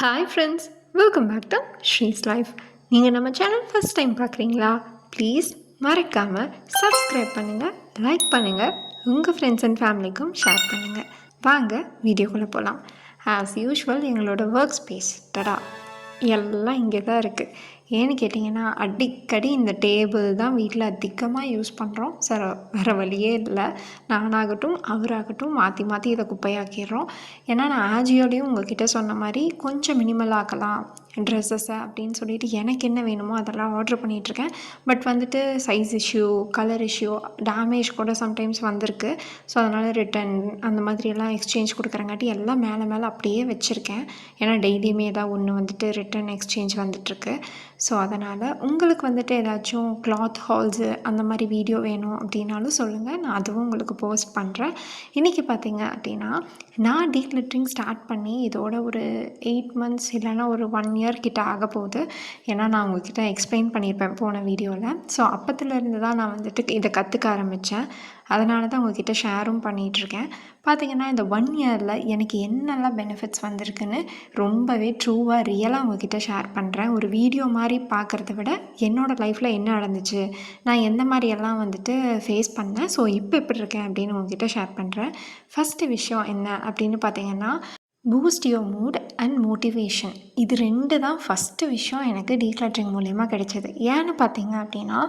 Hi friends, welcome back to Sri's life. நீங்கள் நம்ம சேனல் ஃபஸ்ட் டைம் பார்க்குறீங்களா? ப்ளீஸ் மறக்காமல் சப்ஸ்கிரைப் பண்ணுங்கள், லைக் பண்ணுங்கள், உங்கள் ஃப்ரெண்ட்ஸ் அண்ட் ஃபேமிலிக்கும் ஷேர் பண்ணுங்கள். வாங்க வீடியோக்குள்ளே போகலாம். ஆஸ் யூஷுவல் எங்களோட ஒர்க் ஸ்பேஸ் டடா எல்லாம் இங்கே தான் இருக்குது. ஏன்னு கேட்டிங்கன்னா, அடிக்கடி இந்த டேபிள் தான் வீட்டில் அதிகமாக யூஸ் பண்ணுறோம். சார் வேறு வழியே இல்லை. நானாகட்டும் அவராகட்டும் மாற்றி மாற்றி இதை குப்பையாக்கிடுறோம். ஏன்னா நான் ஆஜியோடையும் உங்ககிட்ட சொன்ன மாதிரி கொஞ்சம் மினிமல் ஆக்கலாம் ட்ரெஸ்ஸஸை அப்படின்னு சொல்லிட்டு எனக்கு என்ன வேணுமோ அதெல்லாம் ஆர்டர் பண்ணிகிட்ருக்கேன். பட் வந்துட்டு size issue, colour issue, damage கூட சம்டைம்ஸ் வந்திருக்கு. ஸோ அதனால் ரிட்டன் அந்த மாதிரியெல்லாம் எக்ஸ்சேஞ்ச் கொடுக்குறங்காட்டி எல்லாம் மேலே மேலே அப்படியே வச்சுருக்கேன். ஏன்னா டெய்லியுமே ஏதாவது ஒன்று வந்துட்டு ரிட்டன் எக்ஸ்சேஞ்ச் வந்துட்டுருக்கு. ஸோ அதனால் உங்களுக்கு வந்துட்டு ஏதாச்சும் கிளாத் ஹால்ஸு அந்த மாதிரி வீடியோ வேணும் அப்படின்னாலும் சொல்லுங்கள், நான் அதுவும் உங்களுக்கு போஸ்ட் பண்ணுறேன். இன்றைக்கி பார்த்தீங்க அப்படின்னா, நான் டீக்ளட்டரிங் ஸ்டார்ட் பண்ணி இதோட ஒரு 8 months இல்லைன்னா ஒரு 1 year கிட்ட ஆக போகுது. ஏன்னா நான் உங்ககிட்ட எக்ஸ்பிளைன் பண்ணியிருப்பேன் போன வீடியோவில். ஸோ அப்பத்துலேருந்து தான் நான் வந்துட்டு இதை கற்றுக்க ஆரம்பித்தேன். அதனால தான் உங்ககிட்ட ஷேரும் பண்ணிகிட்ருக்கேன். பார்த்திங்கன்னா இந்த 1 yearல் எனக்கு என்னெல்லாம் பெனிஃபிட்ஸ் வந்திருக்குன்னு ரொம்பவே ட்ரூவாக ரியலாக உங்ககிட்ட ஷேர் பண்ணுறேன். ஒரு வீடியோ மாதிரி பார்க்குறத விட என்னோடய லைஃப்பில் என்ன நடந்துச்சு, நான் எந்த மாதிரியெல்லாம் வந்துட்டு ஃபேஸ் பண்ணேன், ஸோ இப்போ எப்படி இருக்கேன் அப்படின்னு உங்ககிட்ட ஷேர் பண்ணுறேன். ஃபஸ்ட்டு விஷயம் என்ன அப்படின்னு பார்த்தீங்கன்னா, boost your mood and motivation. இது 2 தான் ஃபஸ்ட்டு விஷயம் எனக்கு டீக்ளட்டரிங் மூலயமா கிடைச்சது. ஏன்னு பார்த்தீங்க அப்படின்னா,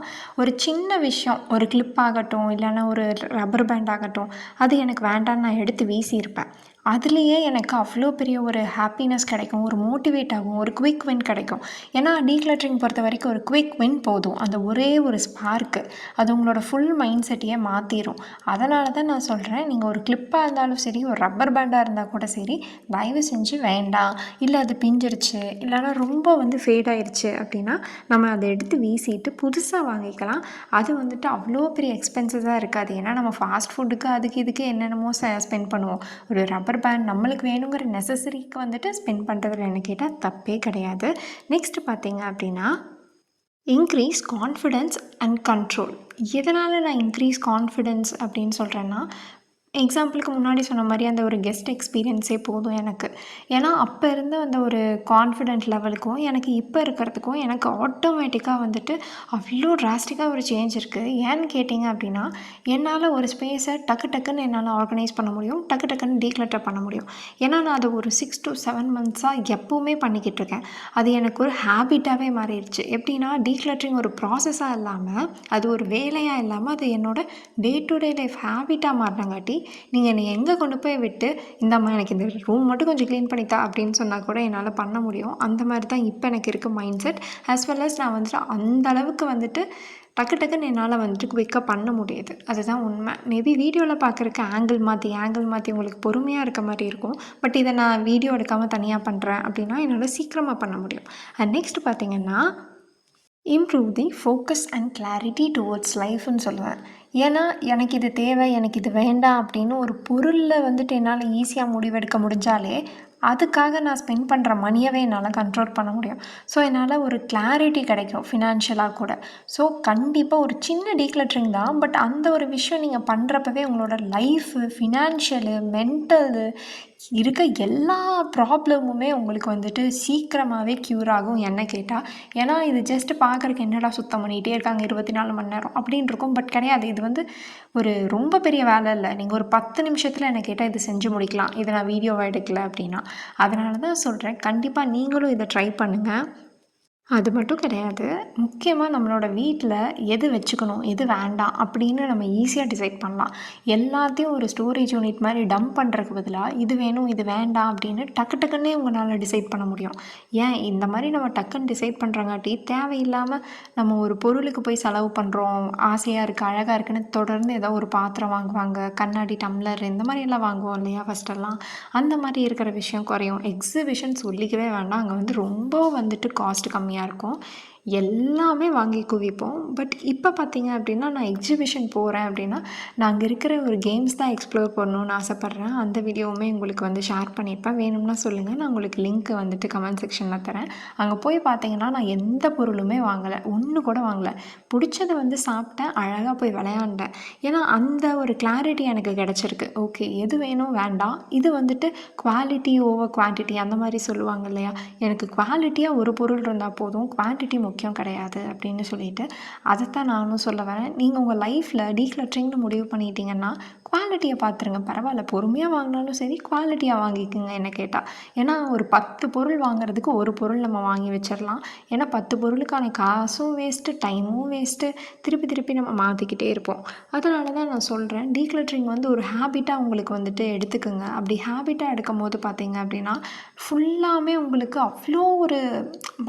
ஒரு சின்ன விஷயம், ஒரு கிளிப் ஆகட்டும் இல்லைன்னா ஒரு ரப்பர் பேண்ட் ஆகட்டும், அது எனக்கு வேண்டான்னு நான் எடுத்து வீசியிருப்பேன். அதுலேயே எனக்கு அவ்வளோ பெரிய ஒரு ஹாப்பினஸ் கிடைக்கும், ஒரு மோட்டிவேட் ஆகும், ஒரு குவிக் வின் கிடைக்கும். ஏன்னா டீக்ளட்டரிங் பொறுத்த வரைக்கும் ஒரு குவிக் வின் போதும். அந்த ஒரே ஒரு ஸ்பார்க்கு அது உங்களோட ஃபுல் மைண்ட் செட்டையே மாற்றிடும். அதனால தான் நான் சொல்கிறேன், நீங்கள் ஒரு கிளிப்பாக இருந்தாலும் சரி, ஒரு ரப்பர் பேண்டாக இருந்தால் கூட சரி, தயவு செஞ்சு வேண்டாம். இல்லை அது பிஞ்சிருச்சு இல்லைனா ரொம்ப வந்து ஃபேட் ஆயிடுச்சு அப்படின்னா நம்ம அதை எடுத்து வீசிட்டு புதுசாக வாங்கிக்கலாம். அது வந்துட்டு அவ்வளோ பெரிய எக்ஸ்பென்சிவாக இருக்காது. ஏன்னா நம்ம ஃபாஸ்ட் ஃபுட்டுக்கு அதுக்கு இதுக்கு என்னென்னமோ ஸ்பெண்ட் பண்ணுவோம். ஒரு ரப்பர் பேண்ட் நம்மளுக்கு வேணுங்கிற நெசசரிக்கு வந்துட்டு ஸ்பெண்ட் பண்ணுறதுல என்ன கேட்டால் தப்பே கிடையாது. நெக்ஸ்ட் பார்த்தீங்க அப்படின்னா, இன்க்ரீஸ் கான்ஃபிடென்ஸ் அண்ட் கண்ட்ரோல். எதனால் நான் இன்க்ரீஸ் கான்ஃபிடென்ஸ் அப்படின்னு சொல்கிறேன்னா, எக்ஸாம்பிளுக்கு முன்னாடி சொன்ன மாதிரி அந்த ஒரு கெஸ்ட் எக்ஸ்பீரியன்ஸே போதும் எனக்கு. ஏன்னா அப்போ இருந்த அந்த ஒரு கான்ஃபிடென்ட் லெவலுக்கும் எனக்கு இப்போ இருக்கிறதுக்கும் எனக்கு ஆட்டோமேட்டிக்காக வந்துட்டு அவ்வளோ டிராஸ்டிக்காக ஒரு சேஞ்ச் இருக்குது. ஏன்னு கேட்டிங்க அப்படின்னா, என்னால் ஒரு ஸ்பேஸை டக்குன்னு என்னால் ஆர்கனைஸ் பண்ண முடியும், டக்குன்னு டீக்ளட்டர் பண்ண முடியும். ஏன்னா நான் அதை ஒரு 6 to 7 months எப்போவுமே பண்ணிக்கிட்டு இருக்கேன். அது எனக்கு ஒரு ஹேபிட்டாகவே மாறிடுச்சு. எப்படின்னா டீக்ளட்டரிங் ஒரு ப்ராசஸாக இல்லாமல், அது ஒரு வேலையாக இல்லாமல், அது என்னோட டே டு டே லைஃப் ஹேபிட்டாக மாறினங்காட்டி நீங்கள் என்னை எங்கே கொண்டு போய் விட்டு இந்தம்மா எனக்கு இந்த ரூம் மட்டும் கொஞ்சம் க்ளீன் பண்ணித்தா அப்படின்னு சொன்னால் கூட என்னால் பண்ண முடியும். அந்த மாதிரி தான் இப்போ எனக்கு இருக்க mindset. As well as நான் வந்துட்டு அந்த அளவுக்கு வந்துட்டு டக்குன்னு என்னால் வந்துட்டு குயிக்காக பண்ண முடியுது. அதுதான் உண்மை. மேபி வீடியோவில் பார்க்குறக்கு ஆங்கிள் மாற்றி உங்களுக்கு பொறுமையாக இருக்க மாதிரி இருக்கும். பட் இதை நான் வீடியோ எடுக்காமல் தனியாக பண்ணுறேன் அப்படின்னா என்னால் சீக்கிரமாக பண்ண முடியும். அண்ட் நெக்ஸ்ட் பார்த்திங்கன்னா, improve the focus and clarity towards லைஃப்னு சொல்லுவேன். ஏன்னா எனக்கு இது தேவை, எனக்கு இது வேண்டாம் அப்படின்னு ஒரு பொருளில் வந்துட்டு என்னால் ஈஸியாக முடிவெடுக்க முடிஞ்சாலே அதுக்காக நான் ஸ்பெண்ட் பண்ணுற மணியவே என்னால் கண்ட்ரோல் பண்ண முடியும். ஸோ என்னால் ஒரு கிளாரிட்டி கிடைக்கும் ஃபினான்ஷியலாக கூட. ஸோ கண்டிப்பாக ஒரு சின்ன டீக்ளட்டரிங் தான், பட் அந்த ஒரு விஷயம் நீங்கள் பண்ணுறப்பவே உங்களோட லைஃபு, ஃபினான்ஷியலு, மென்டலு இருக்க எல்லா ப்ராப்ளமுமே உங்களுக்கு வந்துட்டு சீக்கிரமாகவே க்யூர் ஆகும் என்ன கேட்டால். ஏன்னா இது ஜஸ்ட்டு பார்க்குறக்கு என்னடா சுத்தம் பண்ணிகிட்டே இருக்காங்க 24 மணி நேரம் அப்படின்னு இருக்கும். பட் கிடையாது. இது வந்து ஒரு ரொம்ப பெரிய வேலை இல்லை. நீங்கள் ஒரு 10 நிமிஷத்தில் என்ன கேட்டால் இது செஞ்சு முடிக்கலாம், இதை நான் வீடியோவாக எடுக்கலை அப்படின்னா. அதனால தான் சொல்கிறேன், கண்டிப்பாக நீங்களும் இதை ட்ரை பண்ணுங்கள். அது மட்டும் கிடையாது, முக்கியமாக நம்மளோட வீட்டில் எது வச்சுக்கணும் எது வேண்டாம் அப்படின்னு நம்ம ஈஸியாக டிசைட் பண்ணலாம். எல்லாத்தையும் ஒரு ஸ்டோரேஜ் யூனிட் மாதிரி டம்ப் பண்ணுறதுக்கு பதிலாக இது வேணும் இது வேண்டாம் அப்படின்னு டக்குன்னே உங்களால் டிசைட் பண்ண முடியும். ஏன் இந்த மாதிரி நம்ம டக்குன்னு டிசைட் பண்ணுறங்காட்டி தேவையில்லாமல் நம்ம ஒரு பொருளுக்கு போய் செலவு பண்ணுறோம். ஆசையாக இருக்குது, அழகாக இருக்குன்னு தொடர்ந்து ஏதோ ஒரு பாத்திரம் வாங்குவாங்க, கண்ணாடி டம்ளர் இந்த மாதிரியெல்லாம் வாங்குவோம் இல்லையா ஃபஸ்ட்டெல்லாம். அந்த மாதிரி இருக்கிற விஷயம் குறையும். எக்ஸிபிஷன் சொல்லிக்கவே வேண்டாம், அங்கே வந்து ரொம்ப வந்துட்டு காஸ்ட் கம்மியாக இருக்கும். எல்லாமே வாங்கி குவிப்போம். பட் இப்போ பார்த்தீங்க அப்படின்னா, நான் எக்ஸிபிஷன் போகிறேன் அப்படின்னா, நான் அங்கே இருக்கிற ஒரு கேம்ஸ் தான் எக்ஸ்ப்ளோர் பண்ணணும்னு ஆசைப்பட்றேன். அந்த வீடியோவுமே உங்களுக்கு வந்து ஷேர் பண்ணியிருப்பேன். வேணும்னா சொல்லுங்கள், நான் உங்களுக்கு லிங்க் வந்துட்டு கமெண்ட் செக்ஷனில் தரேன். அங்கே போய் பார்த்தீங்கன்னா, நான் எந்த பொருளுமே வாங்கலை, ஒன்று கூட வாங்கலை. பிடிச்சத வந்து சாப்பிட்டேன், அழகாக போய் விளையாண்டேன். ஏன்னா அந்த ஒரு கிளாரிட்டி எனக்கு கிடச்சிருக்கு. ஓகே, எது வேணும் வேண்டாம், இது வந்துட்டு குவாலிட்டி ஓவர் குவான்டிட்டி அந்த மாதிரி சொல்லுவாங்க இல்லையா, எனக்கு குவாலிட்டியாக ஒரு பொருள் இருந்தால் போதும், குவான்டிட்டி முக்கியம் கிடையாது அப்படின்னு சொல்லிட்டு அதைத்தான் நானும் சொல்ல வரேன். நீங்கள் உங்கள் லைஃப்பில் டீக்ளட்டரிங்னு முடிவு பண்ணிட்டீங்கன்னா குவாலிட்டியை பார்த்துருங்க. பரவாயில்ல, பொறுமையாக வாங்கினாலும் சரி குவாலிட்டியாக வாங்கிக்கோங்க என்ன கேட்டால். ஏன்னா ஒரு 10 பொருள் வாங்குறதுக்கு ஒரு பொருள் நம்ம வாங்கி வச்சிடலாம். ஏன்னா 10 பொருளுக்கான காசும் வேஸ்ட்டு, டைமும் வேஸ்ட்டு, திருப்பி திருப்பி நம்ம மாற்றிக்கிட்டே இருப்போம். அதனால தான் நான் சொல்கிறேன், டீக்ளட்டரிங் வந்து ஒரு ஹேபிட்டாக உங்களுக்கு வந்துட்டு எடுத்துக்கோங்க. அப்படி ஹேபிட்டாக எடுக்கும் போது பார்த்தீங்க அப்படின்னா ஃபுல்லாமே உங்களுக்கு அவ்வளோ ஒரு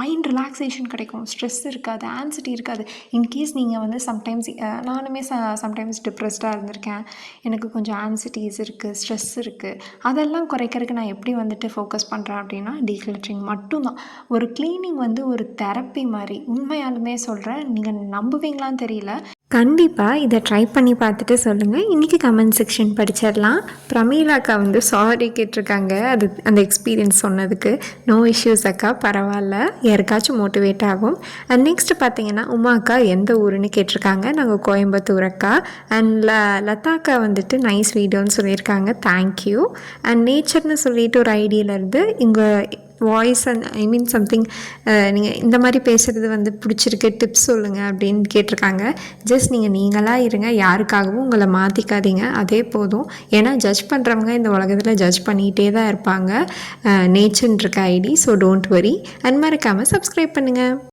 மைண்ட் ரிலாக்ஸேஷன் கிடைக்கும். ஸ்ட்ரெஸ் இருக்காது, ஆன்சிட்டி இருக்காது. இன்கேஸ் நீங்கள் வந்து சம்டைம்ஸ் நானுமே சம்டைம்ஸ் டிப்ரெஸ்டாக இருந்திருக்கேன், எனக்கு கொஞ்சம் ஆன்சிட்டிஸ் இருக்குது, ஸ்ட்ரெஸ் இருக்குது. அதெல்லாம் குறைக்கிறதுக்கு நான் எப்படி வந்துட்டு ஃபோக்கஸ் பண்ணுறேன் அப்படின்னா டீக்ளட்டரிங் மட்டும்தான். ஒரு க்ளீனிங் வந்து ஒரு தெரப்பி மாதிரி. உண்மையாலுமே சொல்கிறேன், நீங்கள் நம்புவீங்களான்னு தெரியல. கண்டிப்பாக இதை ட்ரை பண்ணி பார்த்துட்டு சொல்லுங்கள். இன்றைக்கி கமெண்ட் செக்ஷன் படிச்சிடலாம். பிரமீளா அக்கா வந்து சாரி கேட்டிருக்காங்க, அது அந்த எக்ஸ்பீரியன்ஸ் சொன்னதுக்கு. நோ இஷ்யூஸ் அக்கா, பரவாயில்ல, யாருக்காச்சும் மோட்டிவேட் ஆகும். அண்ட் நெக்ஸ்ட்டு பார்த்தீங்கன்னா உமா அக்கா எந்த ஊருன்னு கேட்டிருக்காங்க. நாங்கள் கோயம்புத்தூர் அக்கா. அண்ட் லதா அக்கா வந்துட்டு நைஸ் வீடியோன்னு சொல்லியிருக்காங்க, தேங்க்யூ. அண்ட் நேச்சர்னு சொல்லிட்டு ஒரு ஐடியிலேருந்து இங்கே voice and I mean something நீங்கள் இந்த மாதிரி பேசுகிறது வந்து பிடிச்சிருக்கு, டிப்ஸ் சொல்லுங்கள் அப்படின்னு கேட்டிருக்காங்க. ஜஸ்ட் நீங்களாக இருங்க, யாருக்காகவும் உங்களை மாற்றிக்காதீங்க, அதே போதும். ஏன்னா ஜட்ஜ் பண்ணுறவங்க இந்த உலகத்தில் ஜட்ஜ் பண்ணிகிட்டே தான் இருப்பாங்க. நேச்சர்ன்னு இருக்க ID, so don't worry. And மறக்காமல் சப்ஸ்கிரைப் பண்ணுங்கள்.